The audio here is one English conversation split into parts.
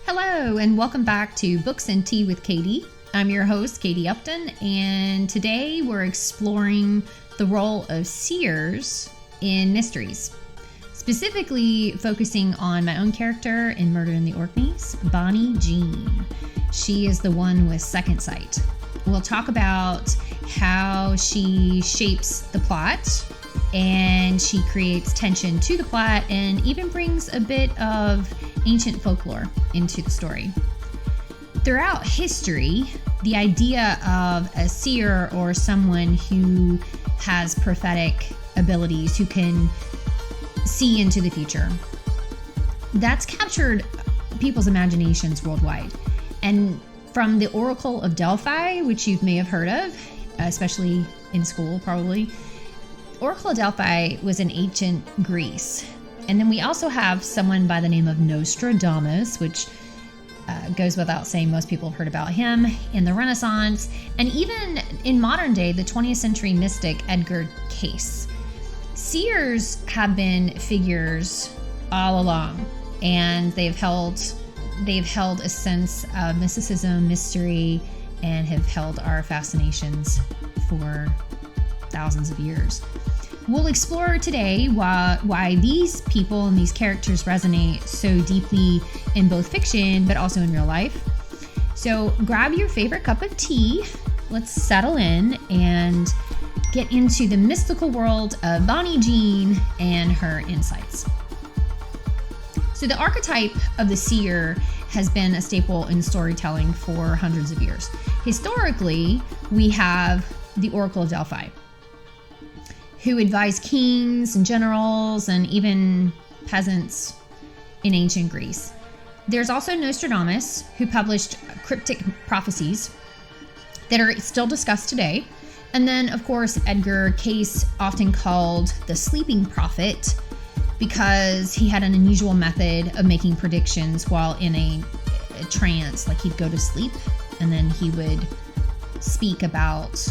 Hello, and welcome back to Books and Tea with Katie. I'm your host, Katie Upton, and today we're exploring the role of seers in mysteries, specifically focusing on my own character in Murder in the Orkneys, Bonnie Jean. She is the one with second sight. We'll talk about how she shapes the plot, and she creates tension to the plot and even brings a bit of ancient folklore into the story. Throughout history, the idea of a seer or someone who has prophetic abilities, who can see into the future, that's captured people's imaginations worldwide. And from the Oracle of Delphi, which you may have heard of, especially in school probably, Oracle of Delphi was in ancient Greece. And then we also have someone by the name of Nostradamus, which goes without saying, most people have heard about him in the Renaissance. And even in modern day, the 20th century mystic Edgar Cayce. Seers have been figures all along, and they've held a sense of mysticism, mystery, and have held our fascinations for thousands of years. We'll explore today why these people and these characters resonate so deeply in both fiction but also in real life. So grab your favorite cup of tea, let's settle in and get into the mystical world of Bonnie Jean and her insights. So the archetype of the seer has been a staple in storytelling for hundreds of years. Historically, we have the Oracle of Delphi, who advised kings and generals and even peasants in ancient Greece. There's also Nostradamus, who published cryptic prophecies that are still discussed today. And then, of course, Edgar Cayce, often called the sleeping prophet, because he had an unusual method of making predictions while in a trance. Like, he'd go to sleep and then he would speak about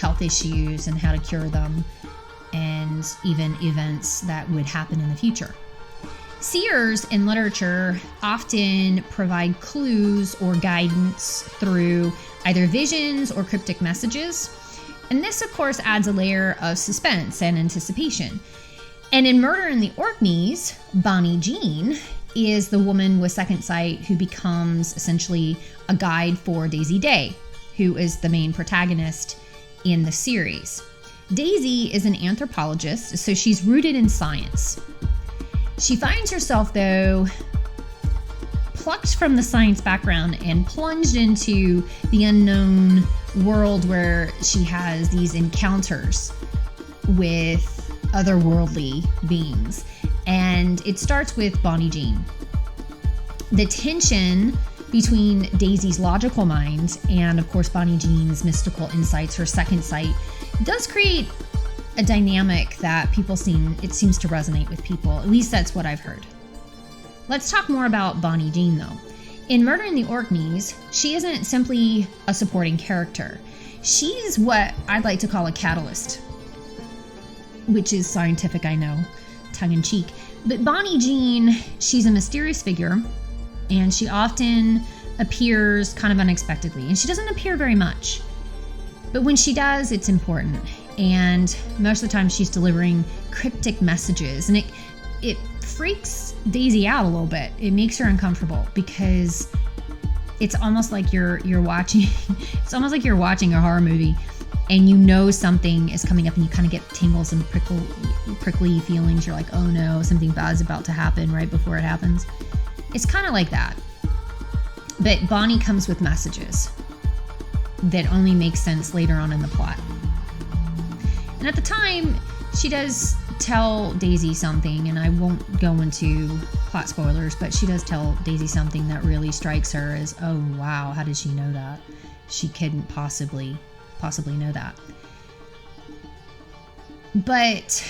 health issues and how to cure them, and even events that would happen in the future. Seers in literature often provide clues or guidance through either visions or cryptic messages. And this, of course, adds a layer of suspense and anticipation. And in Murder in the Orkneys, Bonnie Jean is the woman with second sight who becomes essentially a guide for Daisy Day, who is the main protagonist in the series. Daisy is an anthropologist, so she's rooted in science. She finds herself, though, plucked from the science background and plunged into the unknown world where she has these encounters with otherworldly beings. And it starts with Bonnie Jean. The tension between Daisy's logical mind and, of course, Bonnie Jean's mystical insights, her second sight, does create a dynamic that it seems to resonate with people. At least that's what I've heard. Let's talk more about Bonnie Jean, though. In Murder in the Orkneys, she isn't simply a supporting character. She's what I'd like to call a catalyst, which is scientific, I know, tongue-in-cheek. But Bonnie Jean, she's a mysterious figure, and she often appears kind of unexpectedly. And she doesn't appear very much. But when she does, it's important. And most of the time she's delivering cryptic messages. And it freaks Daisy out a little bit. It makes her uncomfortable because it's almost like you're watching a horror movie, and you know something is coming up and you kind of get tingles and prickly feelings. You're like, oh no, something bad's about to happen right before it happens. It's kind of like that. But Bonnie comes with messages that only make sense later on in the plot. And at the time, she does tell Daisy something, and I won't go into plot spoilers, but she does tell Daisy something that really strikes her as, oh wow, how did she know that? She couldn't possibly know that. But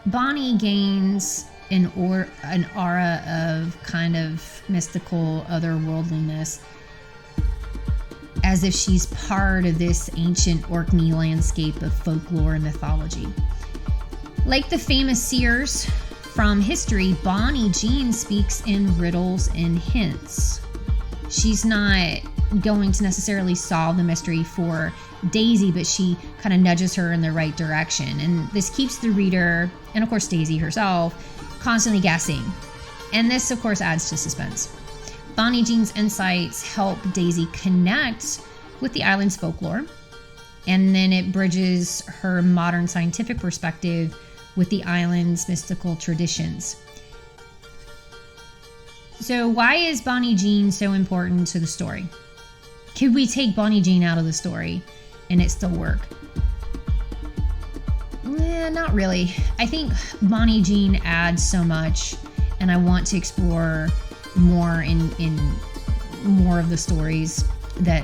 Bonnie gains an aura of kind of mystical otherworldliness, as if she's part of this ancient Orkney landscape of folklore and mythology. Like the famous seers from history, Bonnie Jean speaks in riddles and hints, She's not going to necessarily solve the mystery for Daisy, but she kind of nudges her in the right direction. And this keeps the reader, and of course Daisy herself, constantly guessing. And this, of course, adds to suspense. Bonnie Jean's insights help Daisy connect with the island's folklore, and then it bridges her modern scientific perspective with the island's mystical traditions. So why is Bonnie Jean so important to the story? Could we take Bonnie Jean out of the story and it still work? Not really. I think Bonnie Jean adds so much, and I want to explore more in more of the stories,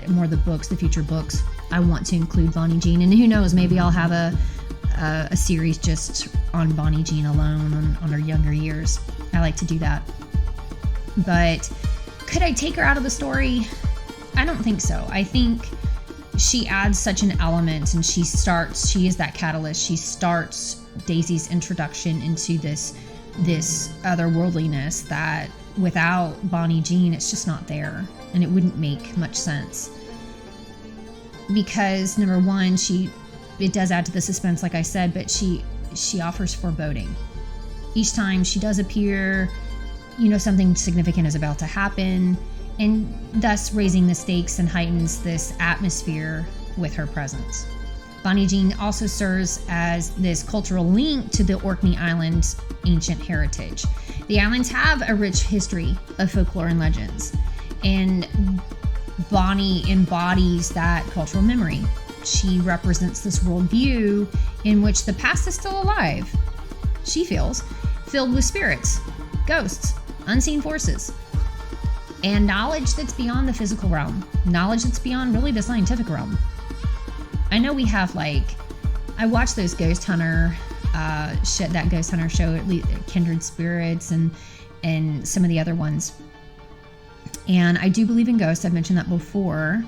more of the books, the future books. I want to include Bonnie Jean, and who knows, maybe I'll have a series just on Bonnie Jean alone, on her younger years. I like to do that. But could I take her out of the story? I don't think so. I think she adds such an element, and she is that catalyst. She starts Daisy's introduction into this otherworldliness that without Bonnie Jean, it's just not there, and it wouldn't make much sense. Because number one, it does add to the suspense, like I said, but she offers foreboding. Each time she does appear, something significant is about to happen, and thus raising the stakes and heightens this atmosphere with her presence. Bonnie Jean also serves as this cultural link to the Orkney Islands' ancient heritage. The islands have a rich history of folklore and legends, and Bonnie embodies that cultural memory. She represents this worldview in which the past is still alive, she feels, filled with spirits, ghosts, unseen forces, and knowledge that's beyond the physical realm, knowledge that's beyond really the scientific realm. I know we have I watched those ghost hunter that ghost hunter show, at least Kindred Spirits and some of the other ones. And I do believe in ghosts. I've mentioned that before.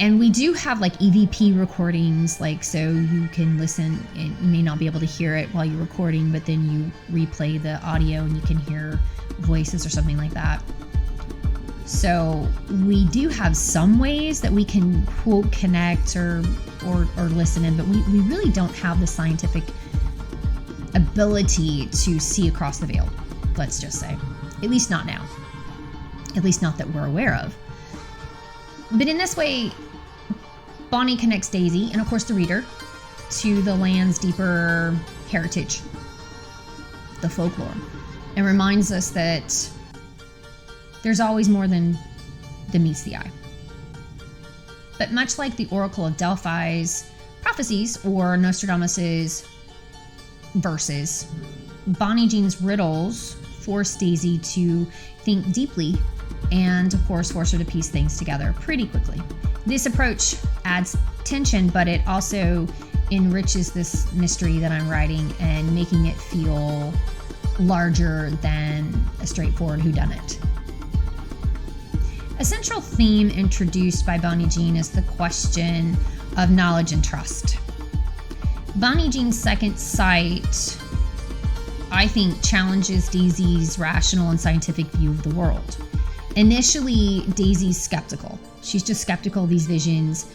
And we do have EVP recordings, so you can listen, and you may not be able to hear it while you're recording, but then you replay the audio and you can hear voices or something like that. So we do have some ways that we can quote connect or listen in, but we really don't have the scientific ability to see across the veil, let's just say. At least not now. At least not that we're aware of. But in this way, Bonnie connects Daisy, and of course the reader, to the land's deeper heritage, the folklore, and reminds us that there's always more than meets the eye. But much like the Oracle of Delphi's prophecies or Nostradamus's verses, Bonnie Jean's riddles force Daisy to think deeply and, of course, force her to piece things together pretty quickly. This approach adds tension, but it also enriches this mystery that I'm writing and making it feel larger than a straightforward whodunit. A central theme introduced by Bonnie Jean is the question of knowledge and trust. Bonnie Jean's second sight, I think, challenges Daisy's rational and scientific view of the world. Initially, Daisy's skeptical. She's just skeptical of these visions.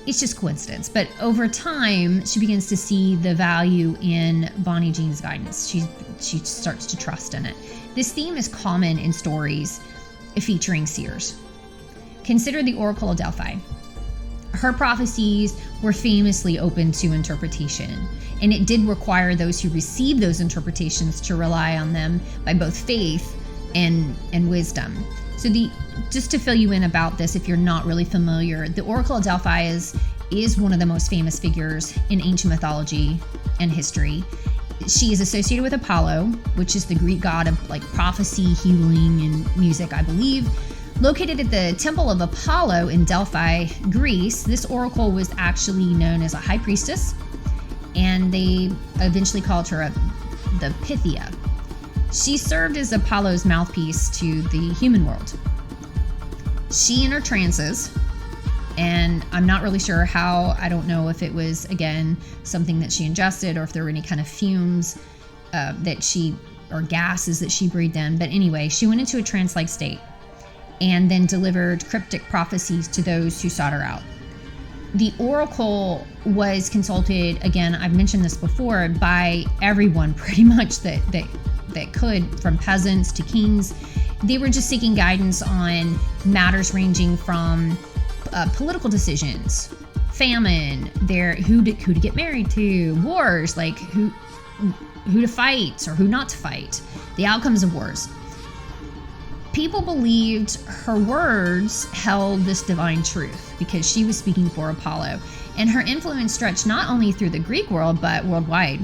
It's just coincidence. But over time, she begins to see the value in Bonnie Jean's guidance. She starts to trust in it. This theme is common in stories featuring seers. Consider the Oracle of Delphi. Her prophecies were famously open to interpretation, and it did require those who received those interpretations to rely on them by both faith and wisdom. So just to fill you in about this, if you're not really familiar, the Oracle of Delphi is one of the most famous figures in ancient mythology and history. She is associated with Apollo, which is the Greek god of prophecy, healing, and music, I believe. Located at the Temple of Apollo in Delphi, Greece, this oracle was actually known as a high priestess, and they eventually called her the Pythia. She served as Apollo's mouthpiece to the human world. She, in her trances, and I'm not really sure how, I don't know if it was, again, something that she ingested or if there were any kind of fumes or gases that she breathed in. But anyway, she went into a trance-like state. and then delivered cryptic prophecies to those who sought her out. The oracle was consulted, again, I've mentioned this before, by everyone pretty much that could, from peasants to kings. They were just seeking guidance on matters ranging from political decisions, famine, who to get married to, wars, like who to fight or who not to fight, the outcomes of wars. People believed her words held this divine truth because she was speaking for Apollo, and her influence stretched not only through the Greek world but worldwide.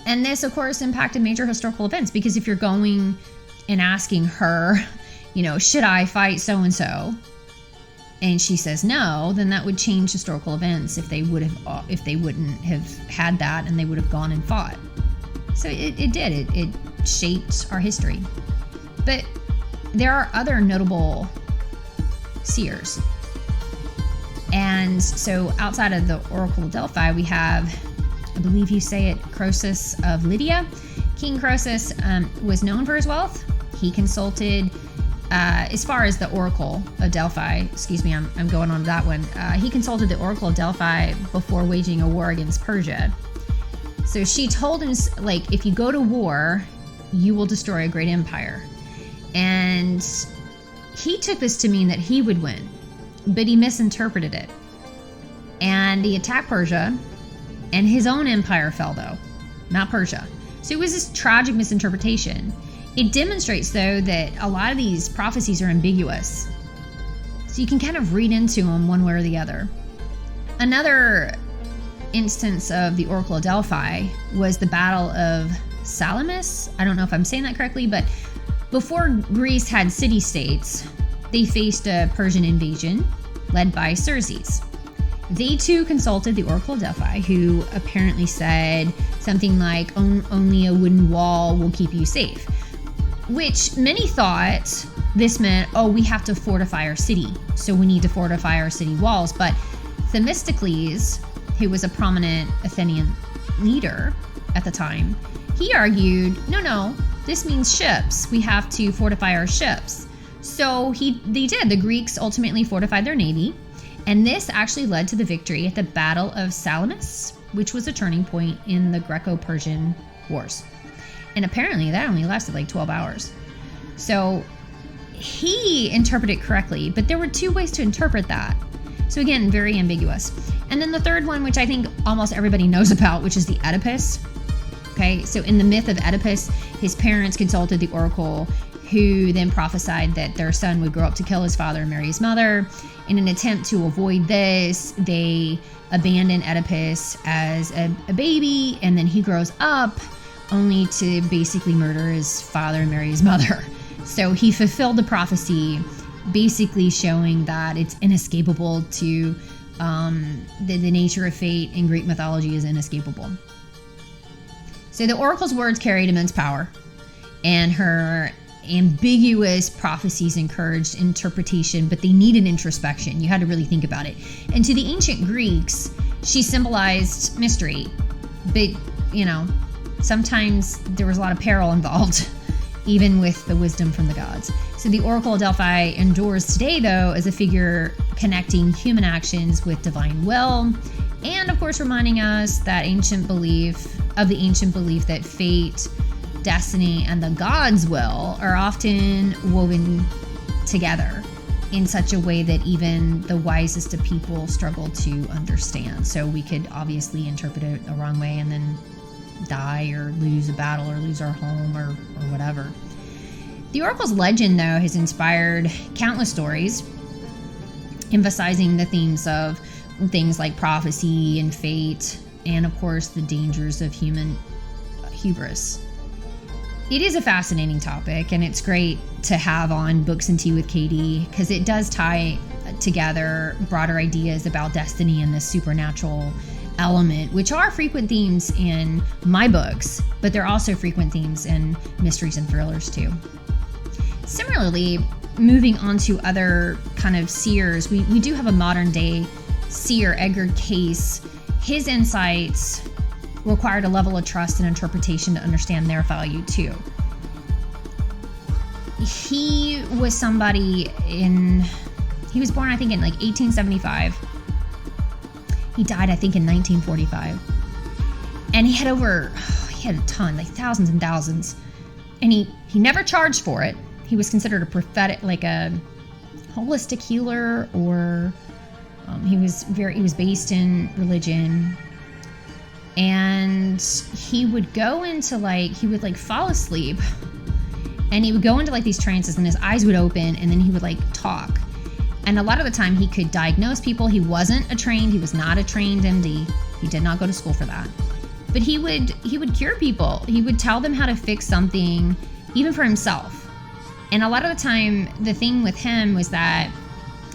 And this, of course, impacted major historical events, because if you're going and asking her, should I fight so-and-so? And she says no, then that would change historical events if they wouldn't have had that and they would have gone and fought. So it did. It shaped our history. But there are other notable seers. And so outside of the Oracle of Delphi, we have, I believe you say it, Croesus of Lydia. King Croesus was known for his wealth. He consulted, as far as the Oracle of Delphi, I'm going on to that one. He consulted the Oracle of Delphi before waging a war against Persia. So she told him, if you go to war, you will destroy a great empire. And he took this to mean that he would win, but he misinterpreted it. And he attacked Persia, and his own empire fell, though, not Persia. So it was this tragic misinterpretation. It demonstrates, though, that a lot of these prophecies are ambiguous. So you can kind of read into them one way or the other. Another instance of the Oracle of Delphi was the Battle of Salamis. I don't know if I'm saying that correctly, but before Greece had city-states, they faced a Persian invasion led by Seers. They too consulted the Oracle of Delphi, who apparently said something like, only a wooden wall will keep you safe. Which many thought this meant, we have to fortify our city, so we need to fortify our city walls. But Themistocles, who was a prominent Athenian leader at the time, he argued, no, this means ships. We have to fortify our ships. So they did. The Greeks ultimately fortified their navy, and this actually led to the victory at the Battle of Salamis, which was a turning point in the Greco-Persian Wars. And apparently that only lasted 12 hours. So he interpreted it correctly, but there were two ways to interpret that. So again, very ambiguous. And then the third one, which I think almost everybody knows about, which is the Oedipus. Okay, so in the myth of Oedipus, his parents consulted the oracle, who then prophesied that their son would grow up to kill his father and marry his mother. In an attempt to avoid this, they abandon Oedipus as a baby, and then he grows up only to basically murder his father and marry his mother. So he fulfilled the prophecy, basically showing that it's inescapable to the nature of fate in Greek mythology is inescapable. So the oracle's words carried immense power, and her ambiguous prophecies encouraged interpretation, but they needed introspection. You had to really think about it. And to the ancient Greeks, she symbolized mystery, but sometimes there was a lot of peril involved, even with the wisdom from the gods. So the Oracle of Delphi endures today, though, as a figure connecting human actions with divine will, and of course reminding us that the ancient belief that fate, destiny, and the gods' will are often woven together in such a way that even the wisest of people struggle to understand. So we could obviously interpret it the wrong way and then die or lose a battle or lose our home or whatever. The oracle's legend, though, has inspired countless stories, emphasizing the themes of things like prophecy and fate, and of course the dangers of human hubris. It is a fascinating topic, and it's great to have on Books and Tea with Katie, because it does tie together broader ideas about destiny and the supernatural element, which are frequent themes in my books, but they're also frequent themes in mysteries and thrillers too. Similarly, moving on to other kind of seers, we do have a modern day seer, Edgar Cayce. His insights required a level of trust and interpretation to understand their value too. he was somebody he was born, I think, in like 1875. He died, I think, in 1945. And he had a ton, like thousands and thousands. And he never charged for it. He was considered a prophetic, like a holistic healer, or he was based in religion. And he would go into he would fall asleep, and he would go into these trances, and his eyes would open, and then he would talk. And a lot of the time he could diagnose people. He was not a trained MD. He did not go to school for that. But he would cure people. He would tell them how to fix something, even for himself. And a lot of the time, the thing with him was that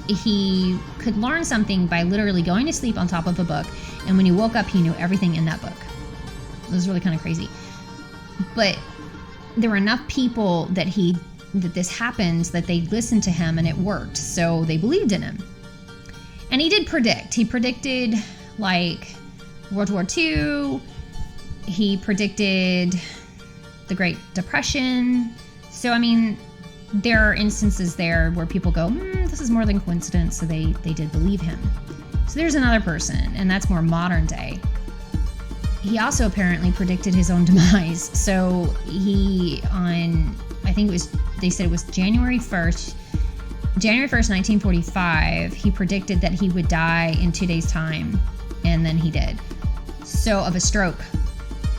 he could learn something by literally going to sleep on top of a book. And when he woke up, he knew everything in that book. It was really kind of crazy. But there were enough people that this happened, that they listened to him, and it worked. So they believed in him. And he did predict. He predicted World War II. He predicted the Great Depression. So, I mean, there are instances there where people go, this is more than coincidence. So they did believe him. So there's another person, and that's more modern day. He also apparently predicted his own demise. So they said it was January 1st, 1945, he predicted that he would die in 2 days' time, and then he did. So, of a stroke.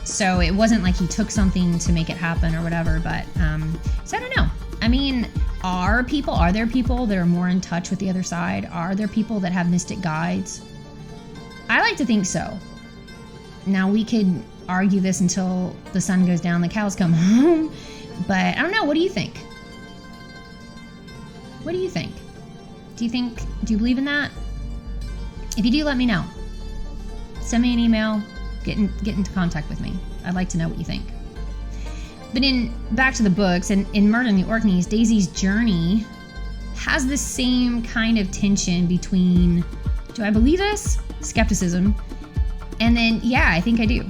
So it wasn't like he took something to make it happen or whatever, but, so I don't know. I mean, are there people that are more in touch with the other side? Are there people that have mystic guides? I like to think so. Now, we could argue this until the sun goes down, the cows come home, but I don't know. What do you think? What do you think? Do you believe in that? If you do, let me know. Send me an email, get into contact with me. I'd like to know what you think. But back to the books, and in Murdering the Orkneys, Daisy's journey has the same kind of tension between, do I believe this? Skepticism. And then, yeah, I think I do.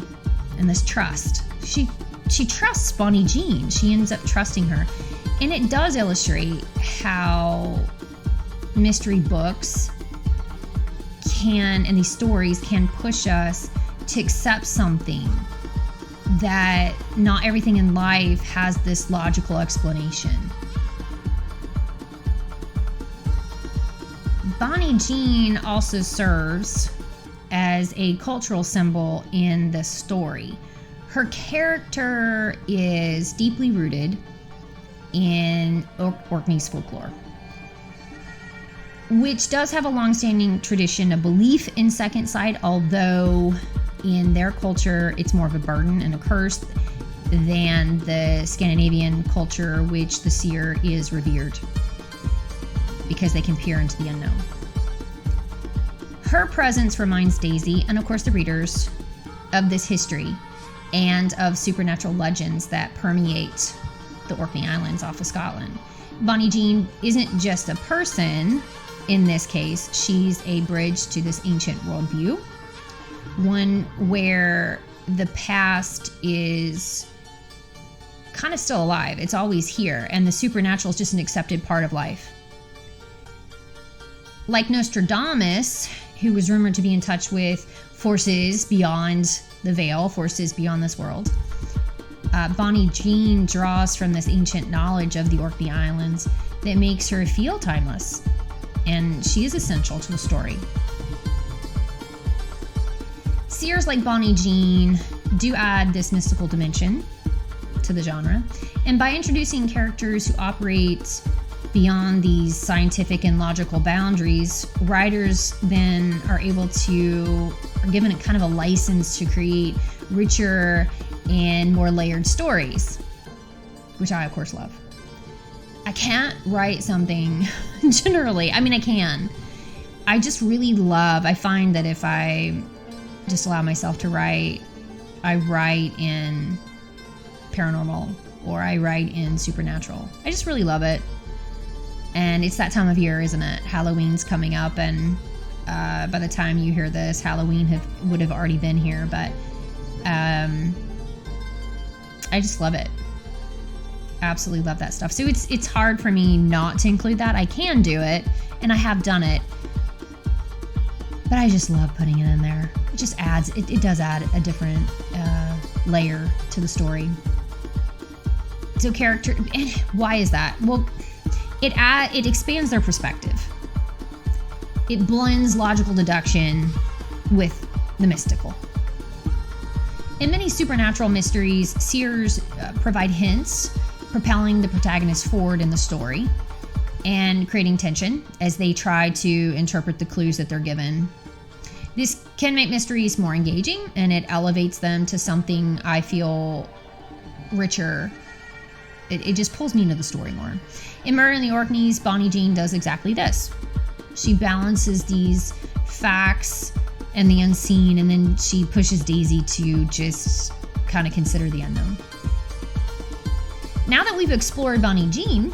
And this trust. She trusts Bonnie Jean. She ends up trusting her. And it does illustrate how mystery books and these stories can push us to accept something, that not everything in life has this logical explanation. Bonnie Jean also serves as a cultural symbol in this story. Her character is deeply rooted in Orkneys folklore, which does have a long-standing tradition of belief in second sight, although in their culture it's more of a burden and a curse than the Scandinavian culture, which the seer is revered because they can peer into the unknown. Her presence reminds Daisy, and of course the readers, of this history and of supernatural legends that permeate the Orkney Islands off of Scotland. Bonnie Jean isn't just a person in this case. She's a bridge to this ancient worldview, one where the past is kind of still alive. It's always here, and the supernatural is just an accepted part of life. Like Nostradamus, who was rumored to be in touch with forces beyond the veil, forces beyond this world, Bonnie Jean draws from this ancient knowledge of the Orkney Islands that makes her feel timeless, and she is essential to the story. Seers like Bonnie Jean do add this mystical dimension to the genre, and by introducing characters who operate beyond these scientific and logical boundaries, writers then are given a kind of a license to create richer and more layered stories, which I of course love. I can't write something generally. I mean, I can. I just really I find that if I just allow myself to write, I write in paranormal or I write in supernatural. I just really love it. And it's that time of year, isn't it? Halloween's coming up, and by the time you hear this, Halloween would have already been here, but I just love it. absolutely love that stuff. So it's hard for me not to include that. I can do it, and I have done it, but I just love putting it in there. It just adds, it does add a different layer to the story. So character, and why is that? Well, it expands their perspective. It blends logical deduction with the mystical. In many supernatural mysteries, seers provide hints, propelling the protagonist forward in the story and creating tension as they try to interpret the clues that they're given. This can make mysteries more engaging, and it elevates them to something I feel richer. It just pulls me into the story more. In Murder in the Orkneys, Bonnie Jean does exactly this. She balances these facts and the unseen, and then she pushes Daisy to just kind of consider the unknown. Now that we've explored Bonnie Jean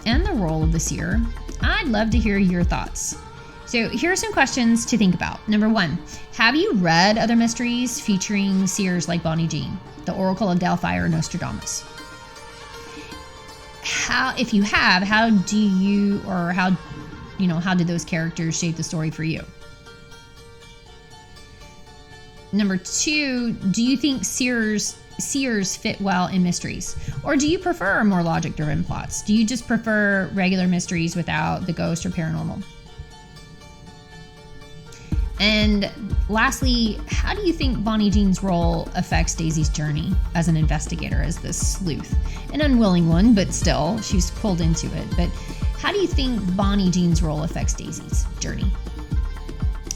and the role of the seer, I'd love to hear your thoughts. So here are some questions to think about. Number 1, have you read other mysteries featuring seers like Bonnie Jean, the Oracle of Delphi, or Nostradamus? If you have, how did those characters shape the story for you? Number 2, do you think seers fit well in mysteries? Or do you prefer more logic-driven plots? Do you just prefer regular mysteries without the ghost or paranormal? And lastly, how do you think Bonnie Jean's role affects Daisy's journey as an investigator, as this sleuth? An unwilling one, but still, she's pulled into it. But how do you think Bonnie Jean's role affects Daisy's journey?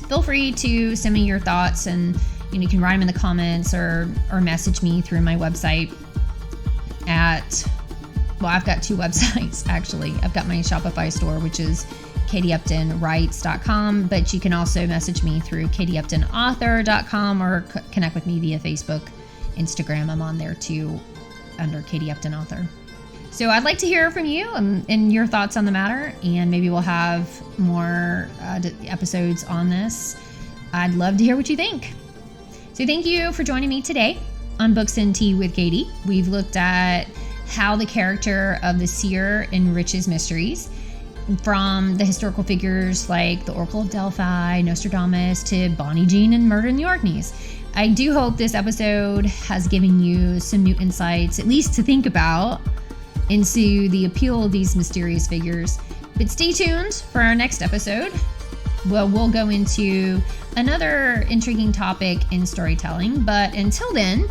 Feel free to send me your thoughts, and you can write them in the comments or message me through my website I've got 2 websites, actually. I've got my Shopify store, which is katieuptonwrites.com, but you can also message me through katieuptonauthor.com or connect with me via Facebook, Instagram. I'm on there too under Katie Upton Author. So I'd like to hear from you and your thoughts on the matter, and maybe we'll have more episodes on this. I'd love to hear what you think. So thank you for joining me today on Books and Tea with Katie. We've looked at how the character of the seer enriches mysteries, from the historical figures like the Oracle of Delphi, Nostradamus, to Bonnie Jean and Murder in the Orkneys. I do hope this episode has given you some new insights, at least to think about, into the appeal of these mysterious figures. But stay tuned for our next episode. Well, we'll go into another intriguing topic in storytelling. But until then,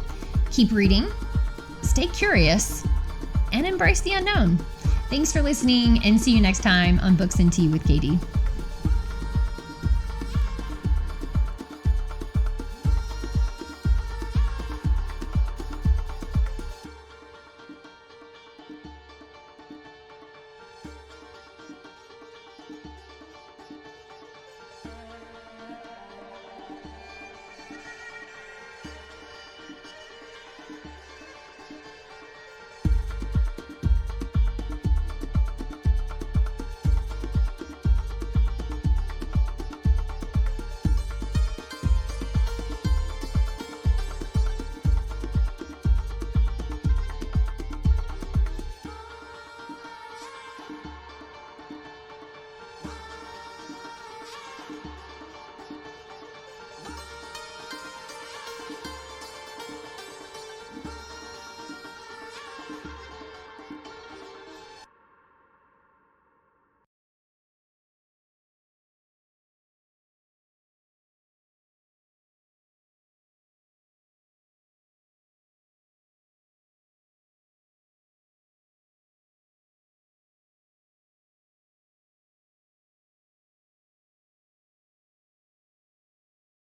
keep reading, stay curious, and embrace the unknown. Thanks for listening, and see you next time on Books and Tea with Katie.